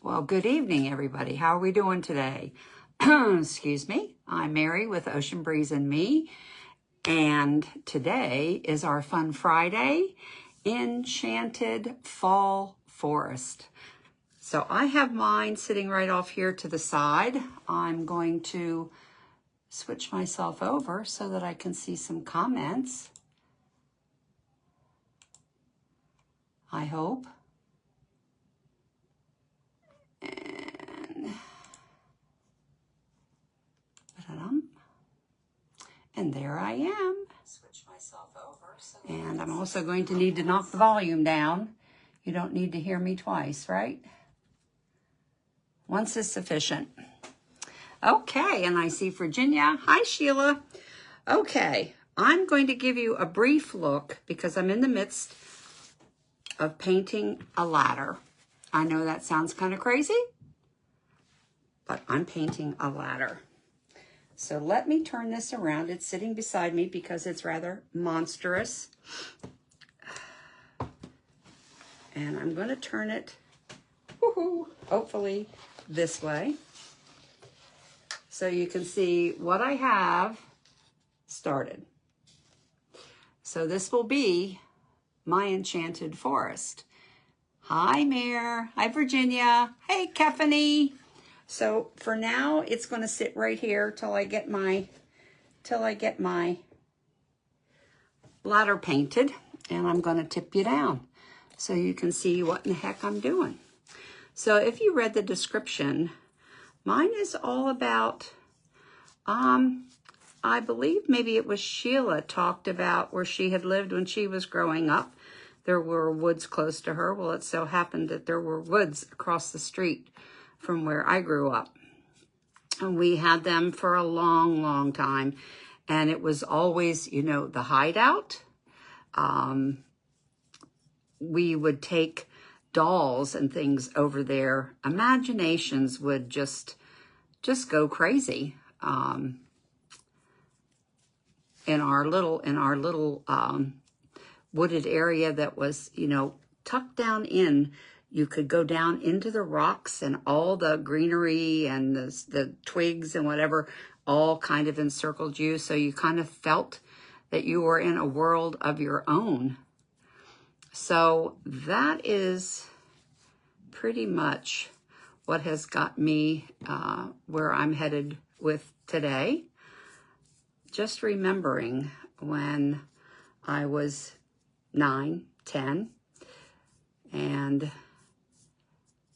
Well, good evening, everybody. How are we doing today? Excuse me. I'm Mary with Ocean Breeze and Me, and today is our fun Friday, Enchanted Forest. So I have mine sitting right off here to the side. I'm going to switch myself over so that I can see some comments. I hope. And there I am. Switch myself over. And I'm also going to need to knock the volume down. You don't need to hear me twice, right? Once is sufficient. Okay, and I see Virginia. Hi, Sheila. Okay, I'm going to give you a brief look because I'm in the midst of painting a ladder. I know that sounds kind of crazy, but I'm painting a ladder. So let me turn this around. It's sitting beside me because it's rather monstrous. And I'm going to turn it, hopefully this way. So you can see what I have started. So this will be my Enchanted Forest. Hi, Mare. Hi, Virginia. Hey, Kefany. So for now, it's going to sit right here till I get my ladder painted, and I'm going to tip you down so you can see what in the heck I'm doing. So if you read the description, mine is all about, I believe maybe it was Sheila talked about where she had lived when she was growing up. There were woods close to her. Well, it so happened that there were woods across the street from where I grew up. And we had them for a long, long time. And it was always, you know, the hideout. We would take dolls and things over there. Imaginations would just go crazy. In our little wooded area that was, you know, tucked down in. You could go down into the rocks and all the greenery and the twigs and whatever all kind of encircled you. So you kind of felt that you were in a world of your own. So that is pretty much what has got me where I'm headed with today. Just remembering when I was 9, 10, and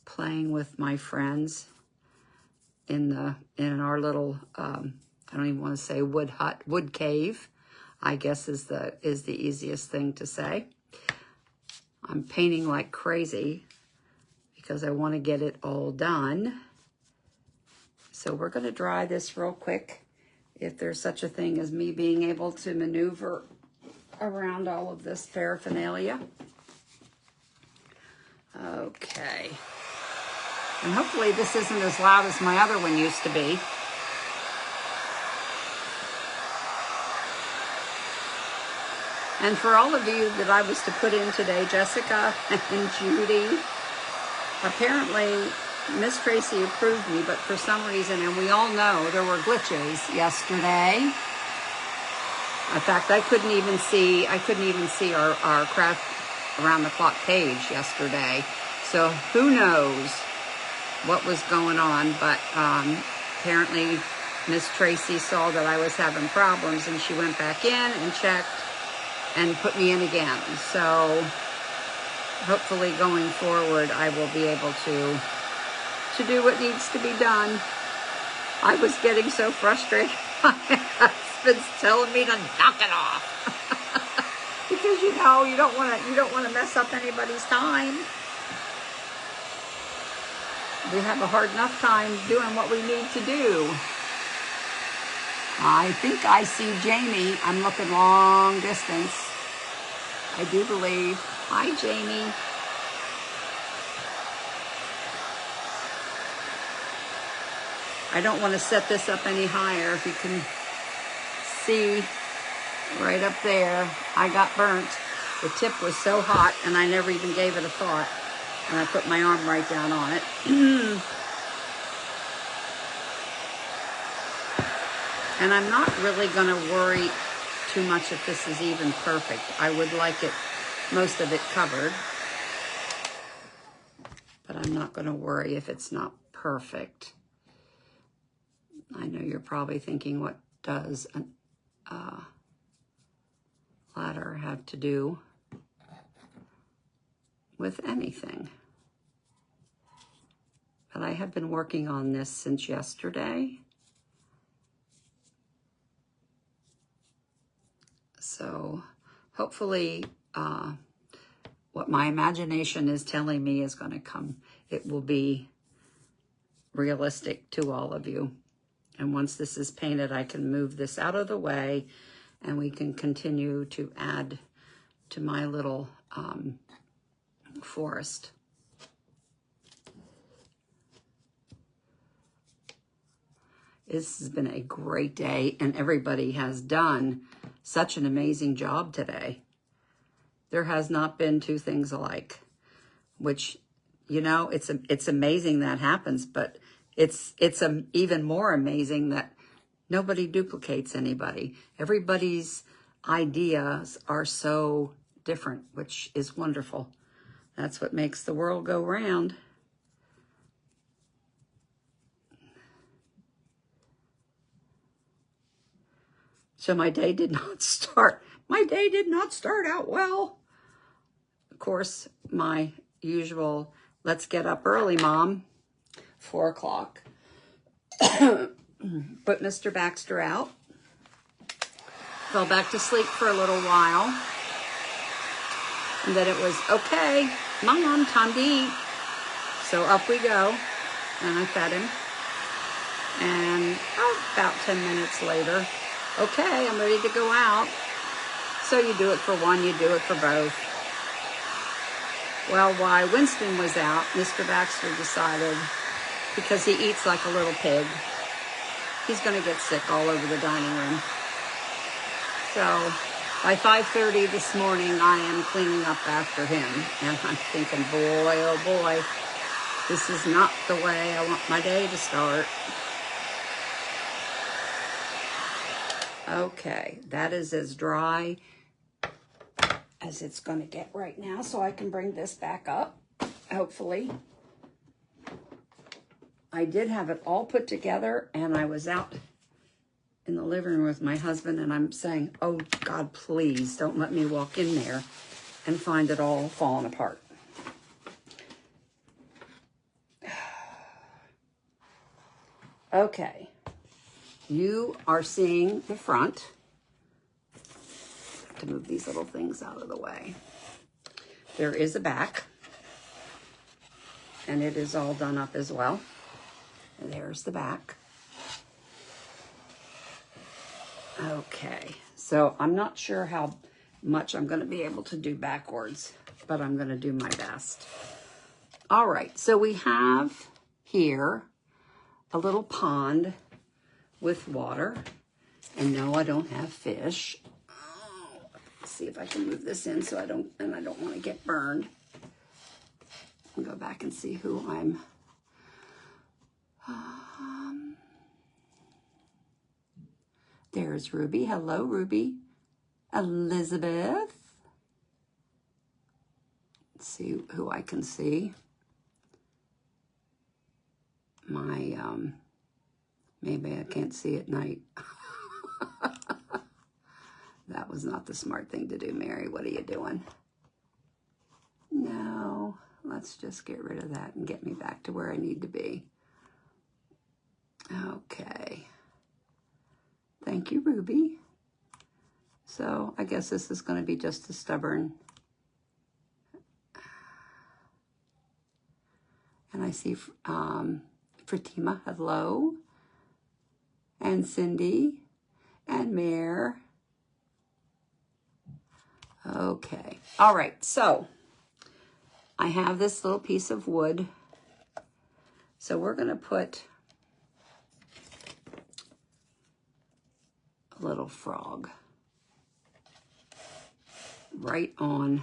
playing with my friends in our little I don't even want to say wood cave, I guess is the easiest thing to say. I'm painting like crazy because I want to get it all done. So we're going to dry this real quick, if there's such a thing as me being able to maneuver around all of this paraphernalia. Okay. And hopefully this isn't as loud as my other one used to be. And for all of you that I was to put in today, Jessica and Judy, apparently Miss Tracy approved me, but for some reason, and we all know there were glitches yesterday. In fact, I couldn't even see our craft around the clock page yesterday. So who knows what was going on, but apparently Miss Tracy saw that I was having problems and she went back in and checked and put me in again. So hopefully going forward I will be able to do what needs to be done. I was getting so frustrated. My husband's telling me to knock it off. Because you know, you don't want to mess up anybody's time. We have a hard enough time doing what we need to do. I think I see Jamie. I'm looking long distance. I do believe. Hi, Jamie. I don't want to set this up any higher. If you can see right up there, I got burnt. The tip was so hot and I never even gave it a thought. And I put my arm right down on it. And I'm not really going to worry too much if this is even perfect. I would like it, most of it covered. But I'm not going to worry if it's not perfect. I know you're probably thinking, what does a ladder have to do with anything? But I have been working on this since yesterday. So hopefully what my imagination is telling me is going to come. It will be realistic to all of you. And once this is painted, I can move this out of the way and we can continue to add to my little forest. This has been a great day, and everybody has done such an amazing job today. There has not been two things alike, which, you know, it's amazing that happens, but it's even more amazing that nobody duplicates anybody. Everybody's ideas are so different, which is wonderful. That's what makes the world go round. So my day did not start. My day did not start out well. Of course, my usual, let's get up early, Mom, 4 o'clock. Put Mr. Baxter out. Fell back to sleep for a little while. And then it was, okay, Mom, time to eat. So up we go. And I fed him. And about 10 minutes later, okay, I'm ready to go out. So you do it for one, you do it for both. Well, while Winston was out, Mr. Baxter decided, because he eats like a little pig, he's going to get sick all over the dining room. So by 5:30 this morning, I am cleaning up after him. And I'm thinking, boy, oh boy, this is not the way I want my day to start. Okay, that is as dry as it's going to get right now, so I can bring this back up, hopefully. I did have it all put together, and I was out in the living room with my husband, and I'm saying, oh, God, please don't let me walk in there and find it all falling apart. Okay. You are seeing the front. To move these little things out of the way. There is a back, and it is all done up as well. And there's the back. Okay, so I'm not sure how much I'm going to be able to do backwards, but I'm going to do my best. All right, so we have here a little pond with water. And no, I don't have fish. Let's see if I can move this in so I don't want to get burned. I'll go back and see who I'm. There's Ruby. Hello, Ruby. Elizabeth. Let's see who I can see. My, maybe I can't see at night. That was not the smart thing to do, Mary. What are you doing? No, let's just get rid of that and get me back to where I need to be. Okay. Thank you, Ruby. So I guess this is going to be just a stubborn. And I see Fatima, hello. And Cindy and Mare. Okay. All right. So I have this little piece of wood. So we're going to put a little frog right on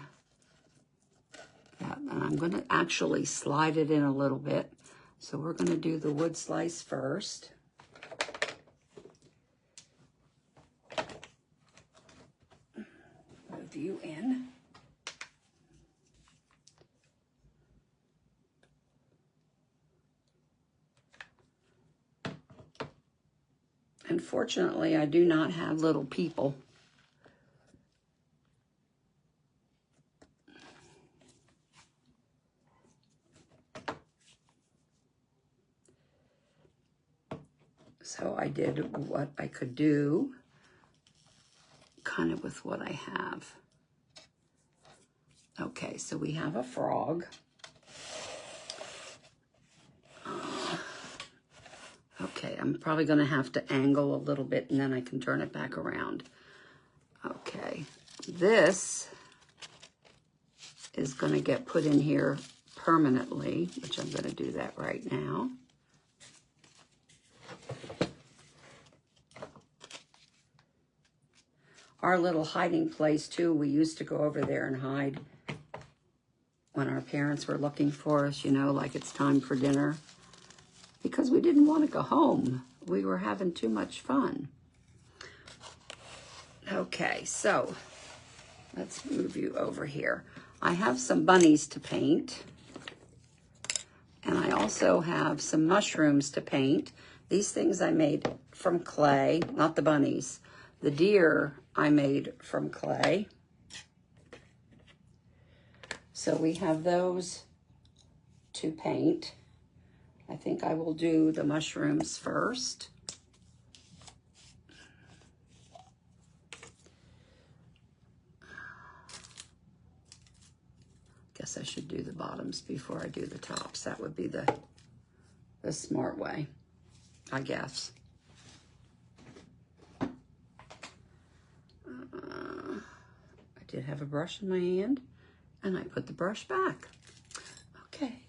Yeah, and I'm going to actually slide it in a little bit. So we're going to do the wood slice first. Move you in. Unfortunately, I do not have little people. So I did what I could do, kind of with what I have. Okay, so we have a frog. Okay, I'm probably going to have to angle a little bit and then I can turn it back around. Okay, this is going to get put in here permanently, which I'm going to do that right now. Our little hiding place too, we used to go over there and hide when our parents were looking for us, you know, like it's time for dinner. Because we didn't want to go home. We were having too much fun. Okay, so let's move you over here. I have some bunnies to paint. And I also have some mushrooms to paint. These things I made from clay, not the bunnies. The deer I made from clay. So we have those to paint. I think I will do the mushrooms first. Guess I should do the bottoms before I do the tops. That would be the smart way, I guess. I did have a brush in my hand, and I put the brush back. Okay.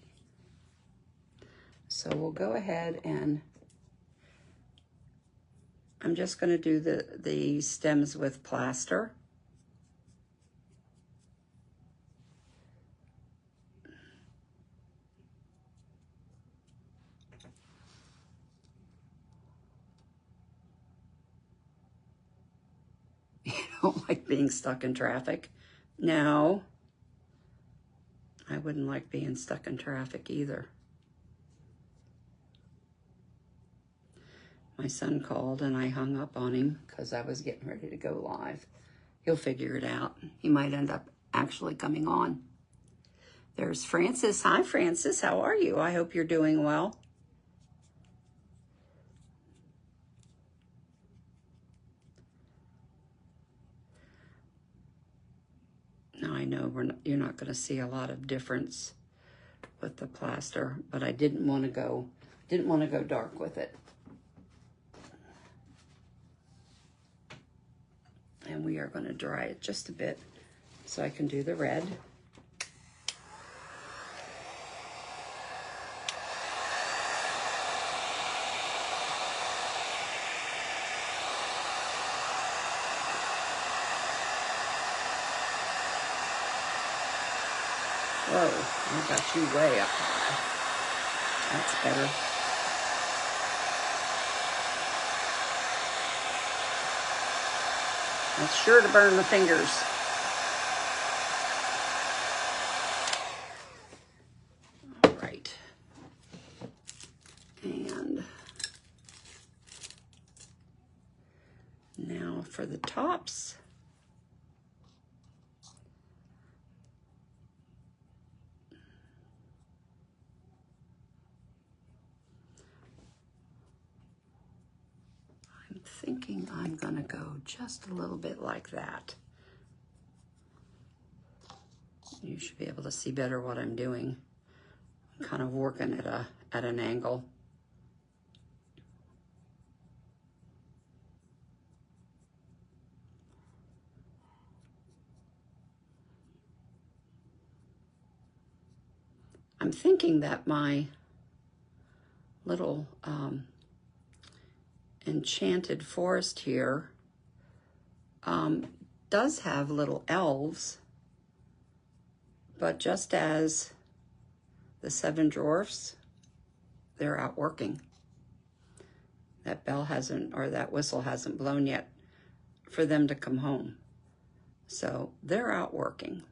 So we'll go ahead and I'm just going to do the stems with plaster. You don't like being stuck in traffic? No. I wouldn't like being stuck in traffic either. My son called and I hung up on him because I was getting ready to go live. He'll figure it out. He might end up actually coming on. There's Francis. Hi, Francis. How are you? I hope you're doing well. Now I know you're not going to see a lot of difference with the plaster, but I didn't want to go dark with it. And we are going to dry it just a bit so I can do the red. Whoa, I got you way up high. That's better. That's sure to burn the fingers. All right. And now for the tops. I'm thinking I'm gonna go just a little bit like that. You should be able to see better what I'm doing. I'm kind of working at an angle. I'm thinking that my little Enchanted Forest here does have little elves, But just as the 7 dwarfs, they're out working. That bell hasn't, or that whistle hasn't blown yet for them to come home. So they're out working.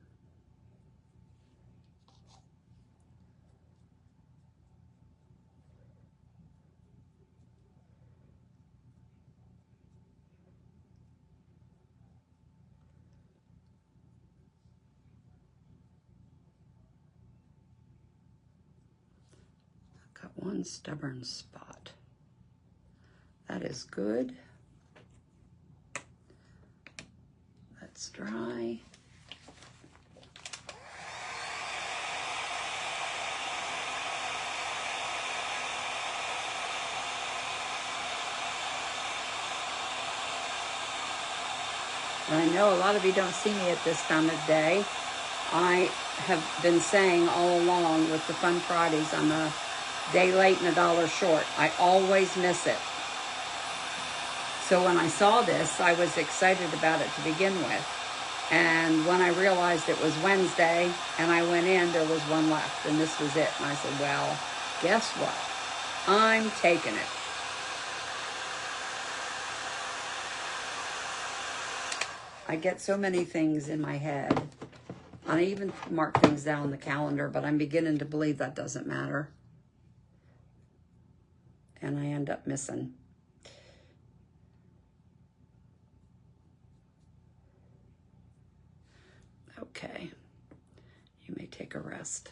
Got one stubborn spot. That is good. Let's dry. And I know a lot of you don't see me at this time of day. I have been saying all along with the Fun Fridays, I'm a day late and $1 short. I always miss it. So when I saw this, I was excited about it to begin with. And when I realized it was Wednesday and I went in, there was one left and this was it. And I said, well, guess what? I'm taking it. I get so many things in my head. I even mark things down on the calendar, but I'm beginning to believe that doesn't matter. And I end up missing. Okay, you may take a rest.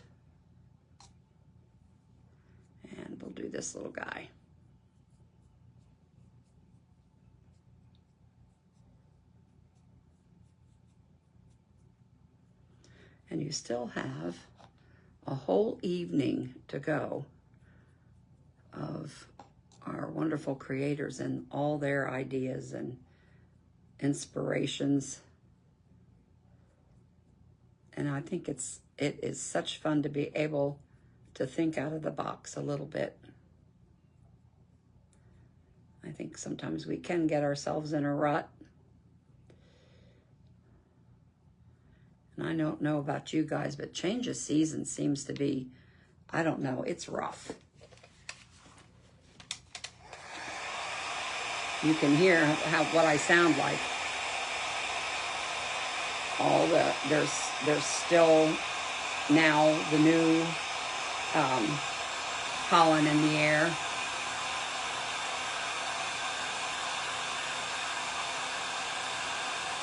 And we'll do this little guy. And you still have a whole evening to go of our wonderful creators and all their ideas and inspirations. And I think it is such fun to be able to think out of the box a little bit. I think sometimes we can get ourselves in a rut. And I don't know about you guys, but change of season seems to be, I don't know, it's rough. You can hear what I sound like. There's still now the new pollen in the air.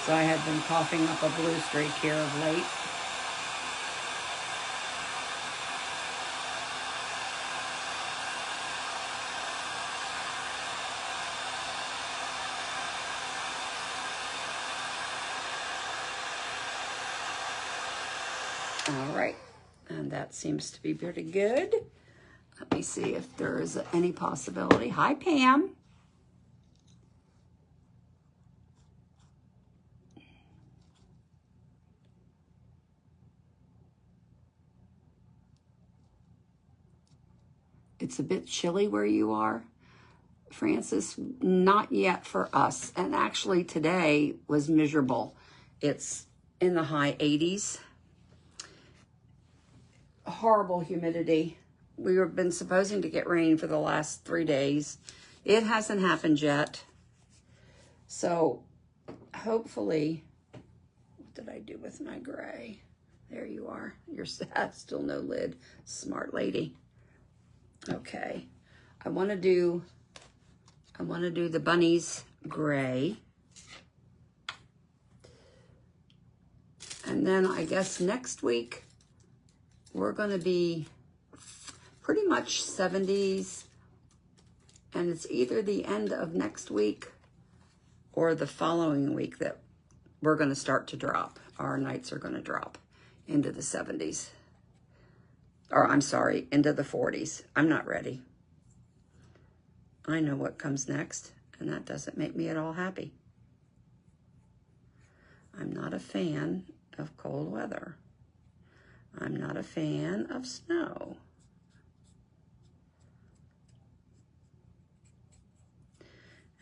So I had been coughing up a blue streak here of late. All right, and that seems to be pretty good. Let me see if there is any possibility. Hi, Pam. It's a bit chilly where you are, Francis. Not yet for us. And actually today was miserable. It's in the high 80s. Horrible humidity. We have been supposing to get rain for the last 3 days. It hasn't happened yet. So hopefully, what did I do with my gray? There you are. You're sad. Still no lid. Smart lady. Okay. I want to do the Bunnies gray. And then I guess next week we're going to be pretty much 70s. And it's either the end of next week or the following week that we're going to start to drop. Our nights are going to drop into the 70s. Or I'm sorry, into the 40s. I'm not ready. I know what comes next, and that doesn't make me at all happy. I'm not a fan of cold weather. I'm not a fan of snow.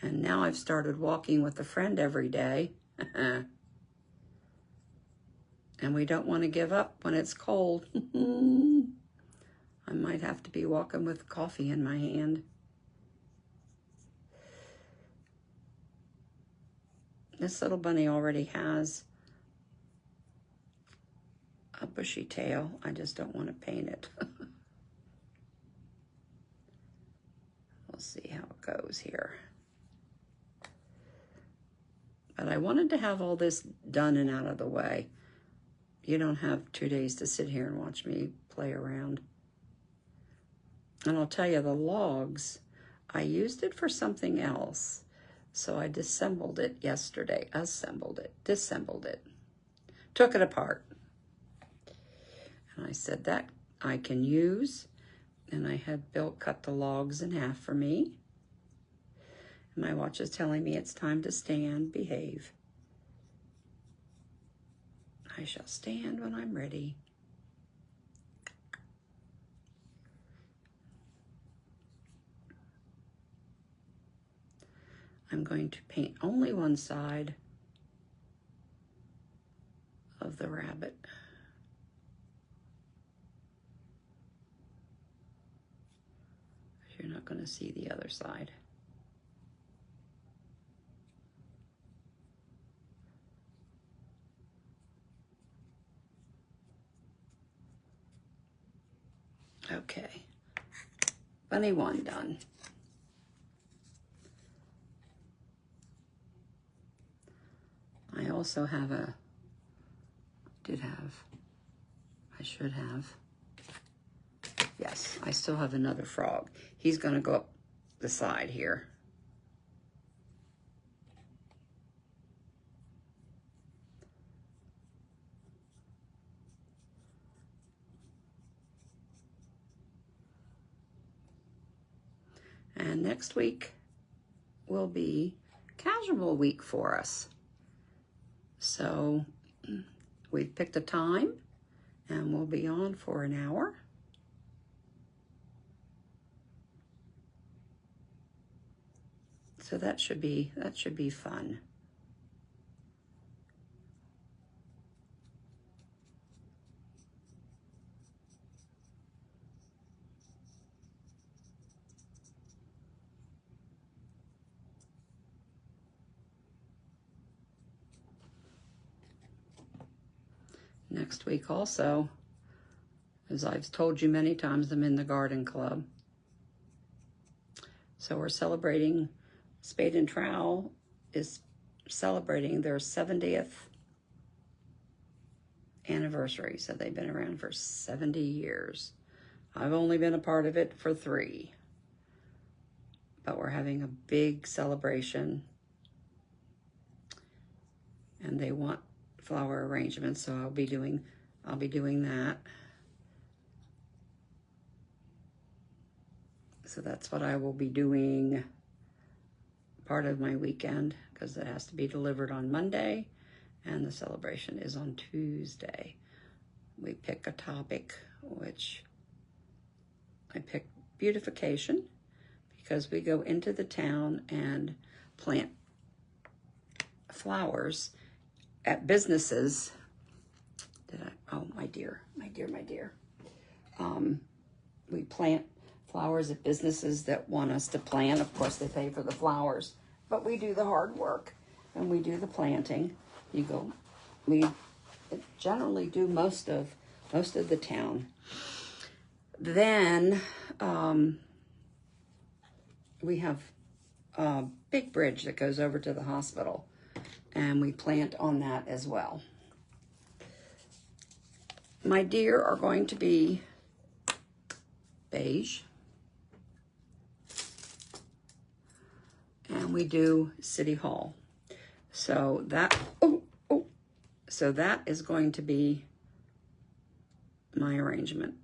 And now I've started walking with a friend every day. And And we don't want to give up when it's cold. I might have to be walking with coffee in my hand. This little bunny already has a bushy tail. I just don't want to paint it. We'll see how it goes here. But I wanted to have all this done and out of the way. You don't have 2 days to sit here and watch me play around. And I'll tell you, the logs, I used it for something else. So I disassembled it yesterday. Disassembled it. Took it apart. And I said that I can use. And I had Bill cut the logs in half for me. And my watch is telling me it's time to stand, behave. I shall stand when I'm ready. I'm going to paint only one side of the rabbit. You're not going to see the other side. Okay, bunny 1 done. I also have I should have, yes, I still have another frog. He's going to go up the side here. And next week will be casual week for us. So we've picked a time and we'll be on for an hour. So that should be fun. Next week also, as I've told you many times, I'm in the garden club. So we're celebrating, Spade and Trowel is celebrating their 70th anniversary. So they've been around for 70 years. I've only been a part of it for 3. But we're having a big celebration. And they want flower arrangements, so I'll be doing that. So that's what I will be doing part of my weekend, because it has to be delivered on Monday and the celebration is on Tuesday. We pick a topic, which I picked beautification, because we go into the town and plant flowers at businesses. Oh, my dear. We plant flowers at businesses that want us to plant. Of course, they pay for the flowers, but we do the hard work and we do the planting. We generally do most of the town. Then we have a big bridge that goes over to the hospital, and we plant on that as well. My deer are going to be beige. And we do City Hall. So that, so that is going to be my arrangement.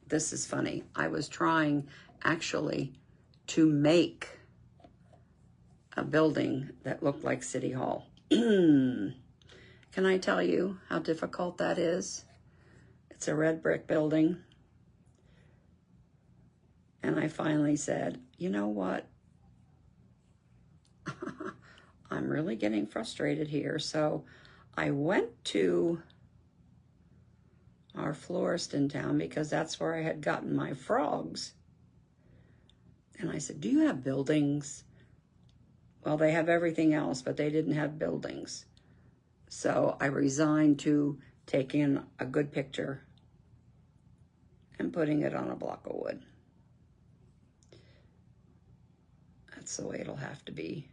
This is funny, I was trying actually to make a building that looked like City Hall. Can I tell you how difficult that is? It's a red brick building. And I finally said, you know what? I'm really getting frustrated here. So I went to our florist in town because that's where I had gotten my frogs. And I said, do you have buildings? Well, they have everything else, but they didn't have buildings. So I resigned to taking a good picture and putting it on a block of wood. That's the way it'll have to be.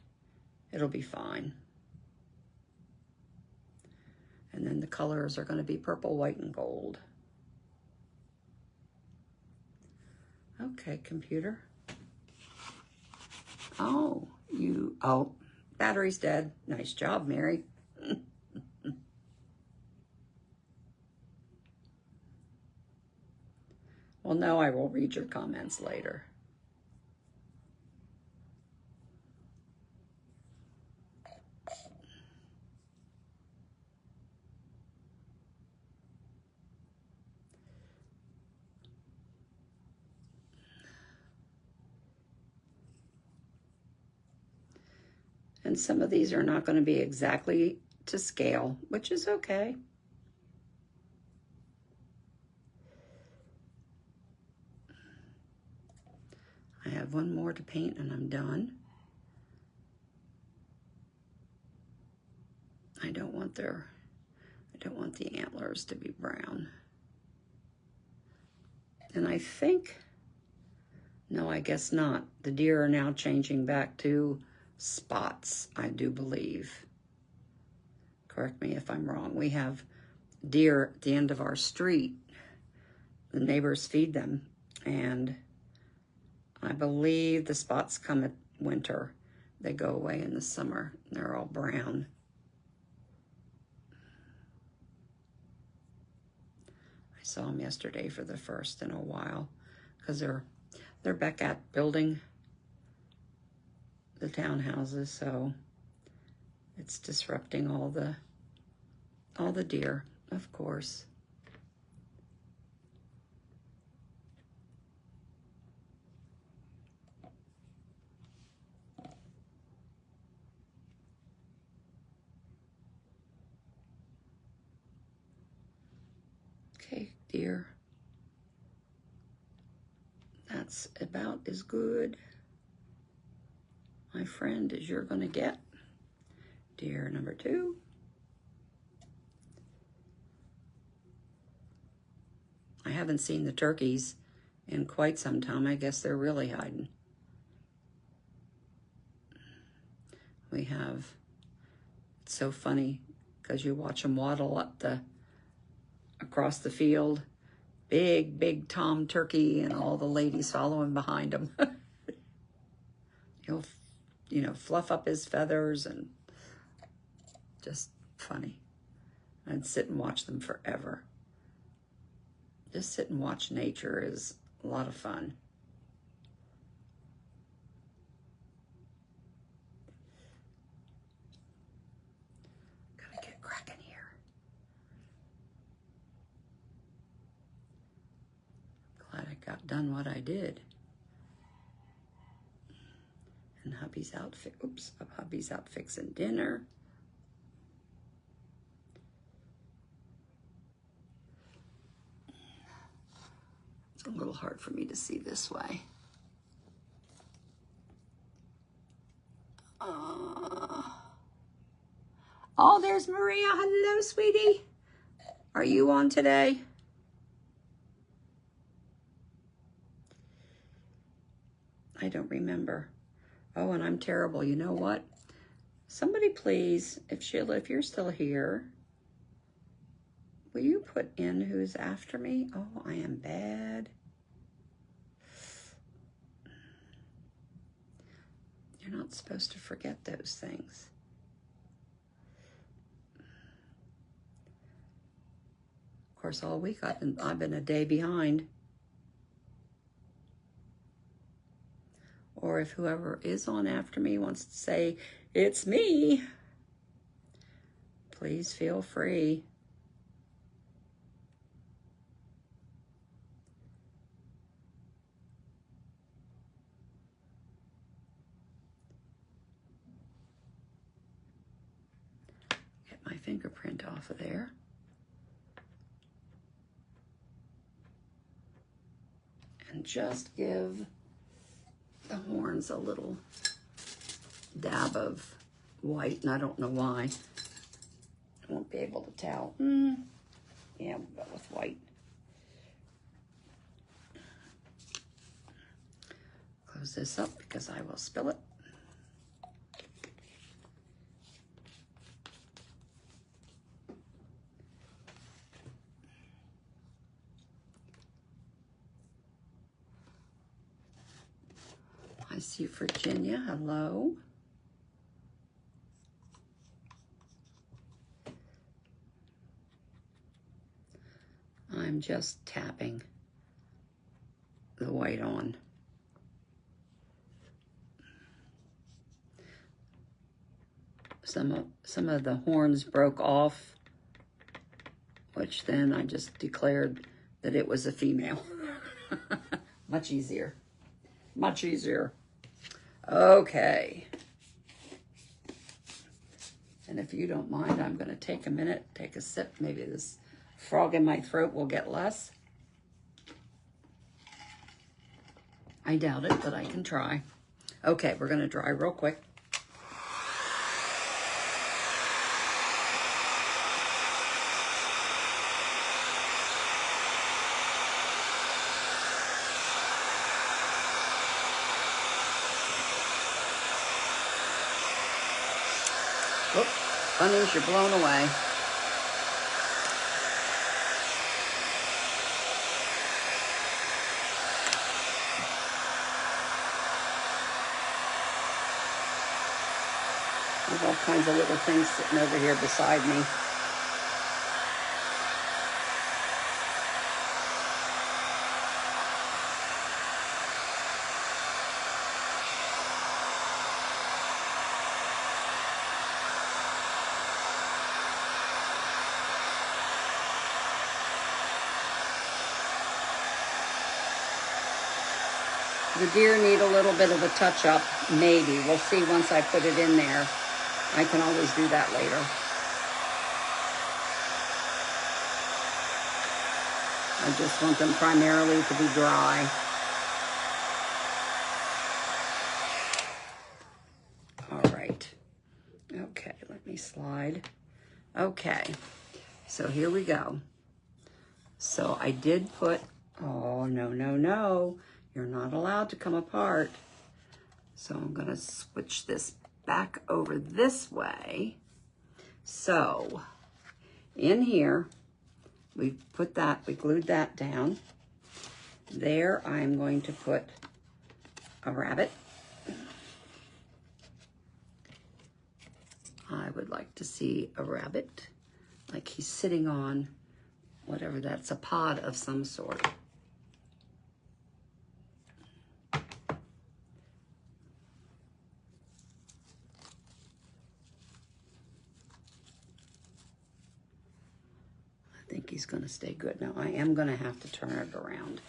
It'll be fine. And then the colors are going to be purple, white, and gold. Okay, computer. Oh, battery's dead. Nice job, Mary. Well, no, I will read your comments later. And some of these are not going to be exactly to scale, which is okay. I have one more to paint and I'm done. I don't want the antlers to be brown. And I think, no, I guess not. The deer are now changing back to spots, I do believe. Correct me if I'm wrong. We have deer at the end of our street. The neighbors feed them, and I believe the spots come at winter. They go away in the summer. They're all brown. I saw them yesterday for the first in a while because they're back at building the townhouses, so it's disrupting all the deer, of course. Okay, deer. That's about as good, my friend, as you're gonna get. Deer number 2. I haven't seen the turkeys in quite some time. I guess they're really hiding. It's so funny because you watch them waddle across the field. Big tom turkey and all the ladies following behind him. He'll, fluff up his feathers and just funny. I'd sit and watch them forever. Just sit and watch nature is a lot of fun. Gotta get cracking here. Glad I got done what I did. And hubby's out fixing dinner. It's a little hard for me to see this way. Oh, there's Maria. Hello, sweetie. Are you on today? I don't remember. Oh, and I'm terrible. You know what? Somebody please, if you're still here, will you put in who's after me? Oh, I am bad. You're not supposed to forget those things. Of course, all week I've been a day behind. Or if whoever is on after me wants to say, it's me, please feel free. Get my fingerprint off of there. And just give the horns a little dab of white, and I don't know why. I won't be able to tell. Yeah, we'll go with white. Close this up because I will spill it. I see Virginia, hello. I'm just tapping the white on. Some of the horns broke off, which then I just declared that it was a female. Much easier. Much easier. Okay. And if you don't mind, I'm going to take a minute, take a sip. Maybe this frog in my throat will get less. I doubt it, but I can try. Okay, we're going to dry real quick. Whoop, Bunnies, you're blown away. There's all kinds of little things sitting over here beside me. The deer need a little bit of a touch-up, maybe. We'll see once I put it in there. I can always do that later. I just want them primarily to be dry. All right. Okay, let me slide. Okay, so here we go. So I did put, oh, no, no, no. You're not allowed to come apart. So I'm gonna switch this back over this way. So in here, we put that, we glued that down. There, I'm going to put a rabbit. I would like to see a rabbit, like he's sitting on whatever that's, a pod of some sort. I think he's going to stay good. Now, I am going to have to turn it around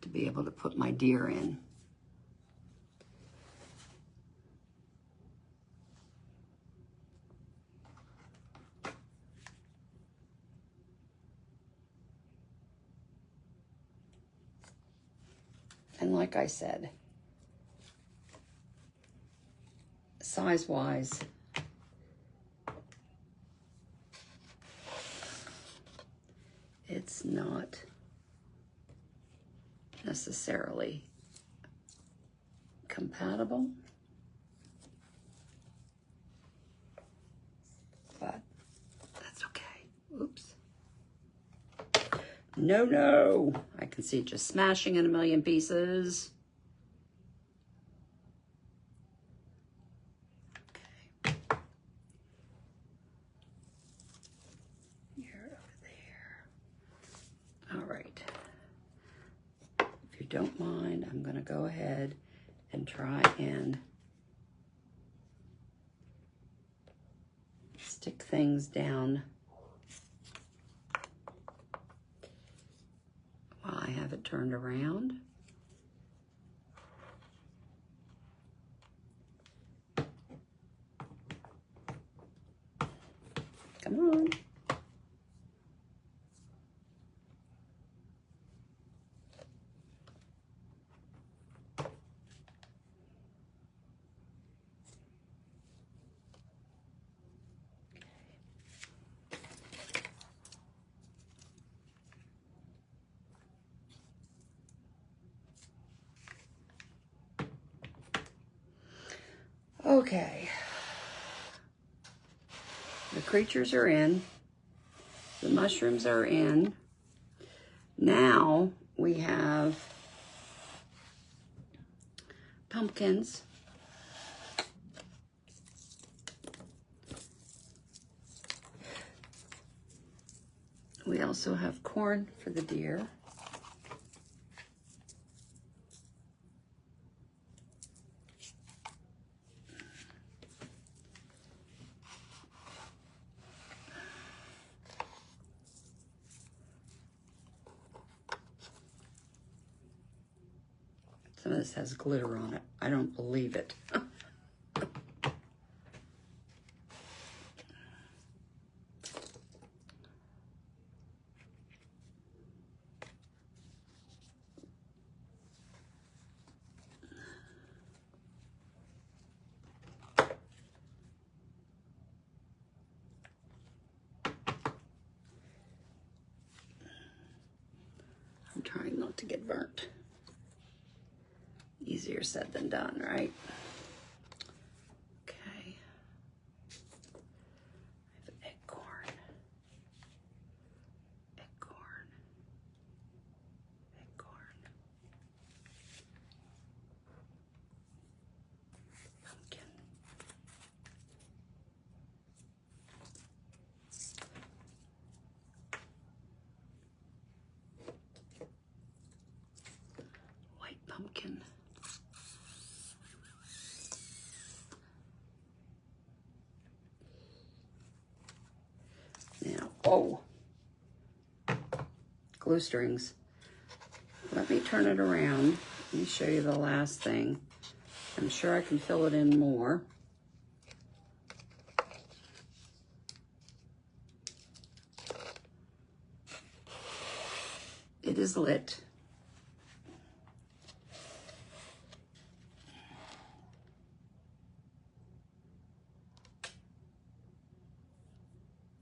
to be able to put my deer in. And like I said, size-wise, it's not necessarily compatible, but that's okay. Oops. No, no. I can see it just smashing in a million pieces. Okay. You're over there. All right. If you don't mind, I'm going to go ahead and try and stick things down while I have it turned around. Okay. The creatures are in. The mushrooms are in. Now we have pumpkins. We also have corn for the deer. Some of this has glitter on it. I don't believe it. I'm trying not to get burnt. Easier said than done, right? Okay. I have acorn. Acorn. Acorn. Pumpkin. White pumpkin. Now, oh, glue strings. Let me turn it around. Let me show you the last thing. I'm sure I can fill it in more. It is lit.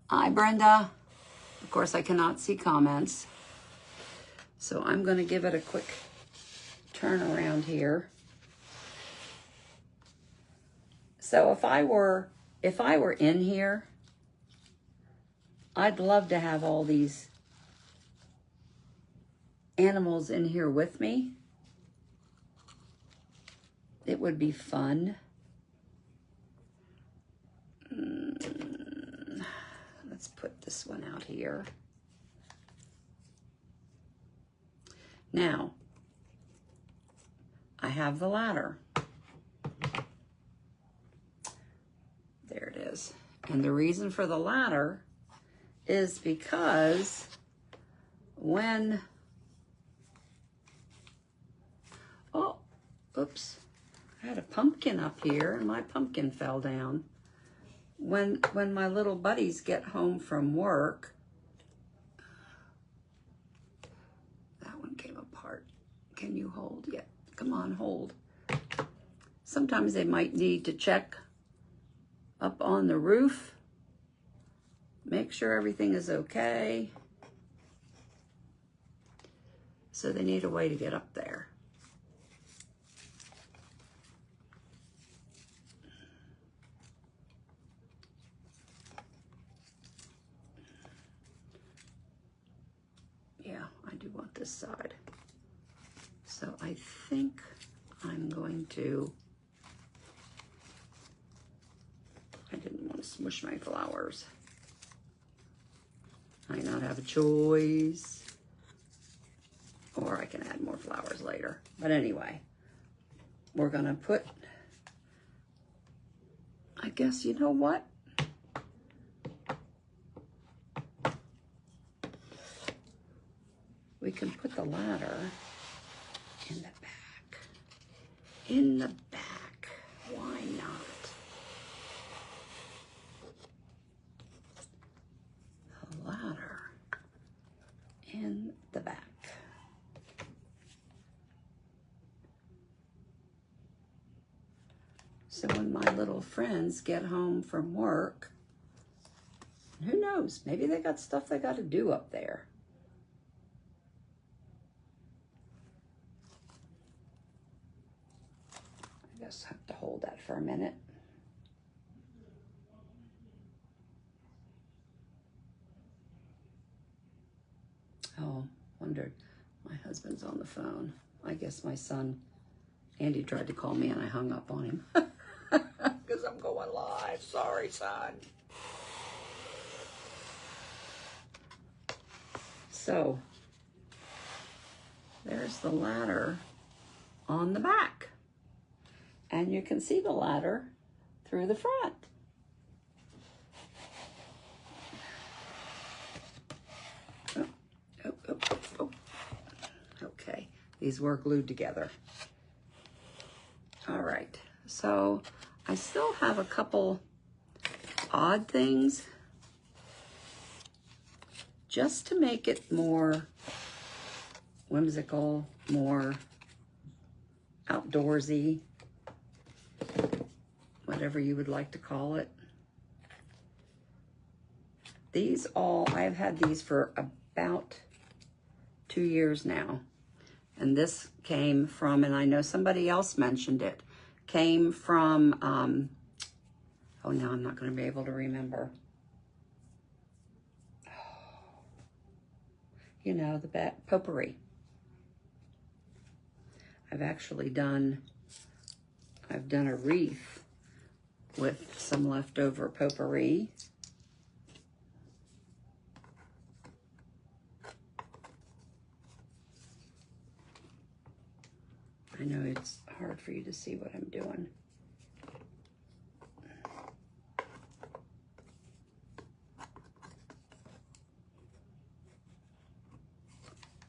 Hi, Brenda. Of course, I cannot see comments. So I'm going to give it a quick turn around here. So if I were in here, I'd love to have all these animals in here with me. It would be fun. Let's put this one out here. Now, I have the ladder. There it is. And the reason for the ladder is because when, oh, oops, I had a pumpkin up here and my pumpkin fell down. When my little buddies get home from work, that one came apart. Can you hold? Yeah, come on, hold. Sometimes they might need to check up on the roof, make sure everything is okay. So they need a way to get up there. Yeah, I do want this side. So I think I'm going to, I didn't want to smush my flowers. I not have a choice. Or I can add more flowers later. But anyway, we're gonna put, I guess, you know what? We can put the ladder in the back. In the back. Why not? The ladder in the back. So when my little friends get home from work, who knows? Maybe they got stuff they got to do up there. I guess I have to hold that for a minute. wondered, my husband's on the phone. I guess my son, Andy, tried to call me and I hung up on him. Because I'm going live. Sorry, son. So, there's the ladder on the back. And you can see the ladder through the front. Oh. Okay, these were glued together. All right, so I still have a couple odd things just to make it more whimsical, more outdoorsy, whatever you would like to call it. These all, I've had these for about 2 years now. And this came from, and I know somebody else mentioned it, came from, oh, now I'm not going to be able to remember. You know, the potpourri. I've done a wreath with some leftover potpourri. I know it's hard for you to see what I'm doing.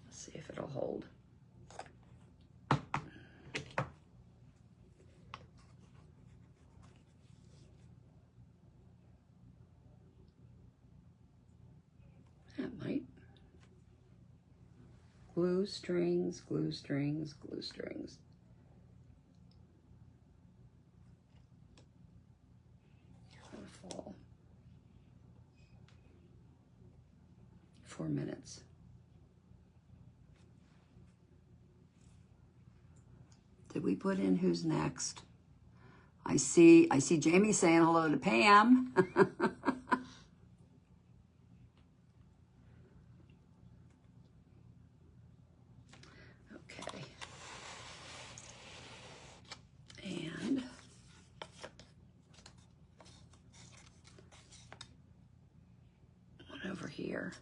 Let's see if it'll hold. That might. Glue strings, glue strings, glue strings. It's gonna fall. 4 minutes. Did we put in who's next? I see Jamie saying hello to Pam. Okay. And one over here.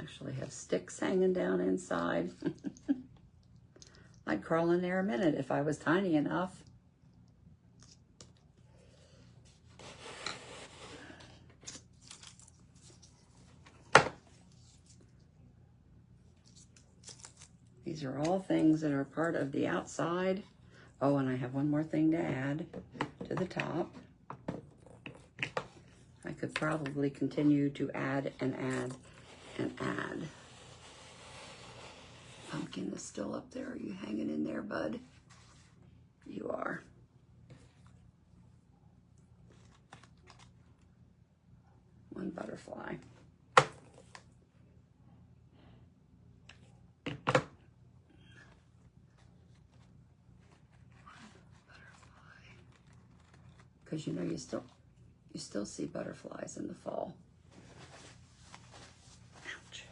Actually have sticks hanging down inside. I'd crawl in there a minute if I was tiny enough. These are all things that are part of the outside. Oh, and I have one more thing to add to the top. I could probably continue to add and add and add. Pumpkin is still up there. Are you hanging in there, bud? You are. One butterfly. Because you know you still see butterflies in the fall. Ouch.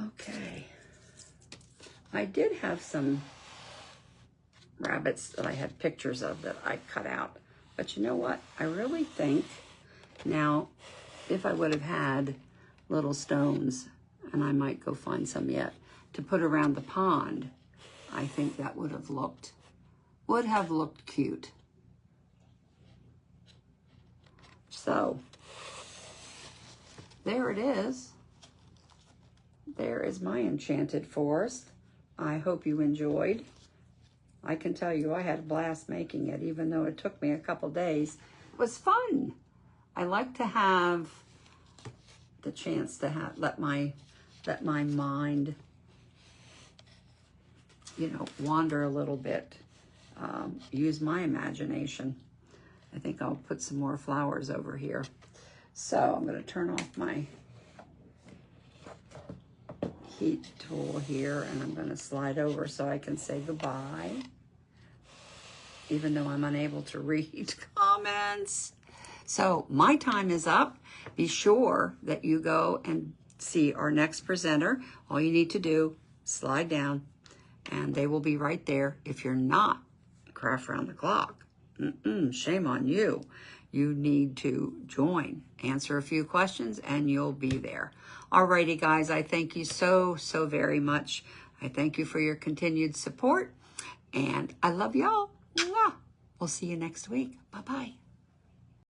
Okay. I did have some rabbits that I had pictures of that I cut out. But you know what? I really think now, if I would have had little stones, and I might go find some yet, to put around the pond, I think that would have looked cute. So, there it is. There is my Enchanted Forest. I hope you enjoyed. I can tell you I had a blast making it, even though it took me a couple days. It was fun. I like to have the chance to let my mind, you know, wander a little bit. Use my imagination. I think I'll put some more flowers over here. So I'm going to turn off my heat tool here, and I'm going to slide over so I can say goodbye, even though I'm unable to read comments. So my time is up. Be sure that you go and see our next presenter. All you need to do, slide down, and they will be right there. If you're not Craft Round the Clock, shame on you. You need to join, answer a few questions, and you'll be there. Alrighty, guys, I thank you so very much. I thank you for your continued support, and I love y'all. Mwah. We'll see you next week. Bye-bye.